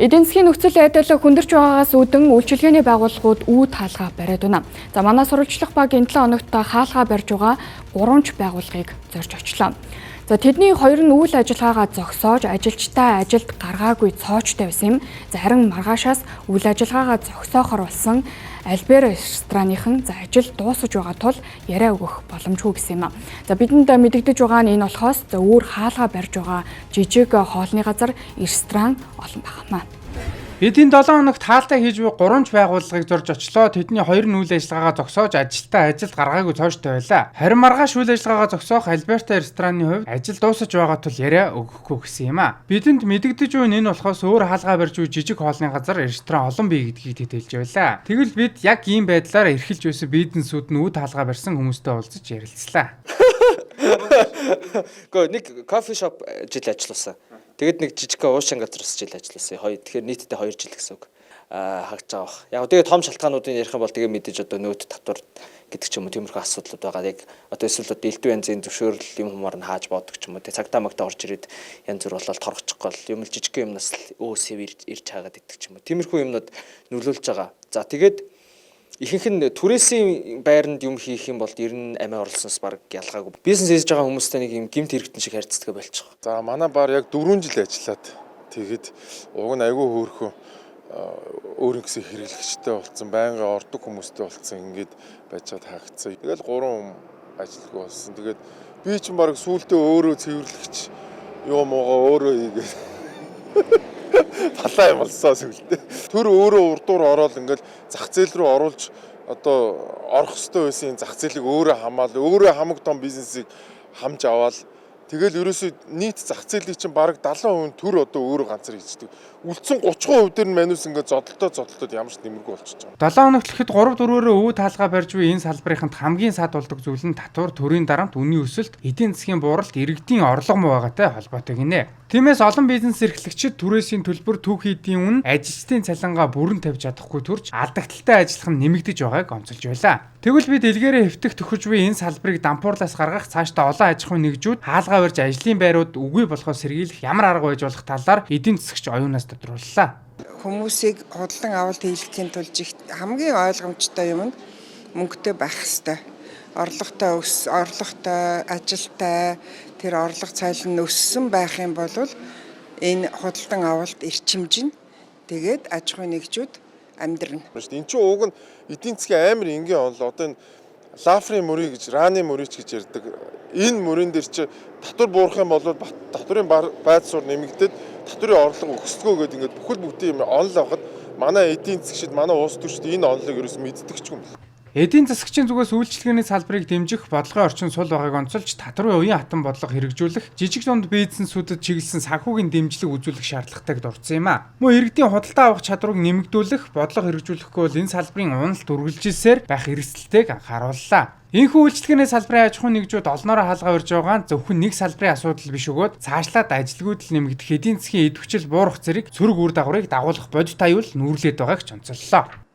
Эдийн засгийн нөхцөл байдал хүндэрч байгаагаас үүдэн үйлчилгээний байгууллагууд үүд хаалгаа бариад байна. За манай сурвалжлах баг энэ 7 хоногт хаалгаа барьж байгаа 3 байгууллагыг зорж очлоо. За тэдний хоёр нь үйл ажиллагаагаа зогсоож ажилчдаа ажилд гаргаагүй цоочтой байсан юм. За харин маргаашаас үйл ажиллагаагаа зогсоохоор болсон Альбер рестораныхан за ажил дуусаж байгаа тул яриа өгөх боломжгүй гэсэн юм а. За бидэнд мэдэгдэж байгаа нь энэ болохоос за өөр хаалгаа барьж байгаа жижиг хоолны газар ресторан олон багмаа. Эдийн 7 хоногт хаалтаа хийж буй 3 байгууллагыг зорж очлоо. Тэдний хоёр нь үйл ажиллагаагаа зогсоож ажилтаа ажилд гаргаагүй цоочтой байлаа. Харин маргааш үйл ажиллагаагаа зогсоох Альберта рестораны хувьд ажил дуусаж байгаа тул яриа өгөхгүй гэсэн юм а. Бидэнд мэдэгдэж буй энэ болохоос өөр хаалгаа барьж буй жижиг хоолны газар ресторан олон бий гэдгийг тэтэлж байлаа. Тэгвэл бид яг ийм байдлаар эрхэлж байсан бизнесүүд нь үд хаалгаа барьсан хүмүүстэй уулзаж ярилцлаа. Гэхдээ нэг кофе шоп жил ажилласан. Тэгэд нэг жижиг уушин газраас жил ажилласан. Тэгэхээр нийтдээ 2 жил гэсэн үг хагж байгаа бах. Яг тэгээ том шалтгаануудыг ярих юм бол тэгээ мэдээж одоо нөөд татвар гэдэг ч юм уу тиймэрхүү асуудлууд байгаа. Яг одоо эсвэл одоо элдв янзын зөвшөөрөл юм humаар нь хааж боодог ч юм уу. Тэгээ цагтаа магтаа орж ирээд янз бүр болол торгочихгүй бол юм л жижиг юмнаас л өөсөв ирж хаагаад идэх ч юм уу. Тиймэрхүү юмнууд нөлөөлж байгаа. За тэгээд ихэнх нь түрээсийн байранд юм хийх юм бол ер нь амиа орлосноос баг ялгаагүй. Бизнес хийж байгаа хүмүүстэй нэг юм гэмт хэрэгтэн шиг харьцдаг болчих. За манай бар яг 4 жил ажиллаад тэгэд уг нь айгүй хөөрхөн өөрийн гэсэн хэрэглэгчтэй болсон, байнга ордог хүмүүстэй болсон ингээд байж чад хаагдсан. Тэгэл 3 ажилгүй болсон. Тэгээд би ч баг сүүлдээ өөрөө цэвэрлэгч юу муугаа өөрөө хийгээд талаа юм болсоо сүлдээ. Тэр өөрөө урдуур ороод ингээл зах зээл рүү оруулж одоо орох хөстэй байсан зах зээлийг өөрөө хамаал, өөрөө хамаг том бизнесийг хамж аваад тэгэл ерөөсөө нийт зах зээлийн чинь бараг 70% төр одоо өөрөө ганцаар хийждэг. Үлдсэн 30% дээр нь манус ингээд зодолтод ямар ч нэмэргүй болчихж байгаа. 7 хоногт ихэд 3-4-өөр өвд хаалгаа барьж буй энэ салбарынханд хамгийн сад болдог зүйл нь татвар, төрийн дарамт, үнийн өсөлт, эдийн засгийн бууралт, иргэдийн орлого муугатай холбоотой гинэ. Тиймээс олон бизнес эрхлэгчид түрээсийн төлбөр түүх эдийн үнэ ажилчдын цалингаа бүрэн тавьж чадахгүй төрж алдагдaltaй ажиллах нь нэмэгдэж байгааг онцолж байлаа. Тэгвэл бид илгээрээ хэвтэх төхөж буй энэ салбарыг дампуурлаас гаргах цаашдаа олон аж ахуйн нэгжүүд хаалгаа барьж ажлын байрууд үгүй болохоос сэргийлэх ямар арга байж болох талаар эдийн засагч оюунаас тодрууллаа. Хүмүүсийг худалдан авалт хийлгэхийн тулд хамгийн ойлгомжтой юм нь мөнгөтэй байх хэрэгтэй. Орлоготой, ажилтай тэр орлого цайл нь өссөн байх юм бол энэ худалдан авалт эрчимжин тэгээд аж ахуйн нэгжүүд амьдрна. Энэ чинь уг нь эдийн засгийн амар энгийн онол. Одоо энэ лафрын мөрий гэж, раны мөрийч гэж ярьдаг. Энэ мөрийн дээр чи татвар буурах юм бол татварын байд суурь нэмэгдээд татварын орлого өсөлгөө гэдэг ингээд бүхэл бүтэн юм онол авахад манай эдийн засгчид, манай улс төрчид энэ онолыг ерөөс мэддэг ч юм бол. Эдийн засагчийн зүгээс үйлчлэгээний салбарыг дэмжих, бодлогын орчин сул байгааг онцолж татварын уян хатан бодлого хэрэгжүүлэх, жижиг дунд бизнесүүдэд чиглэсэн санхүүгийн дэмжлэг үзүүлэх шаардлагатайг дурдсан юм а. Мөн иргэдийн худалдаа авах чадварыг нэмэгдүүлэх, бодлого хэрэгжүүлэхгүй бол энэ салбарын уналт үргэлжилсээр байх эрсдэлтэйг анхаарууллаа. Энэхүү үйлчлэгээний салбарын аж ахуйн нэгжүүд олноороо хаалгаа барьж байгаа нь зөвхөн нэг салбарын асуудал биш өгөөд цаашлаад ажилгүйдэл нэмэгдэх, эдийн засгийн идэвхжил буурах зэрэг цөрөг үр дагаврыг дагуулах бодит аюул нүүрлээд байгааг ч онцоллоо.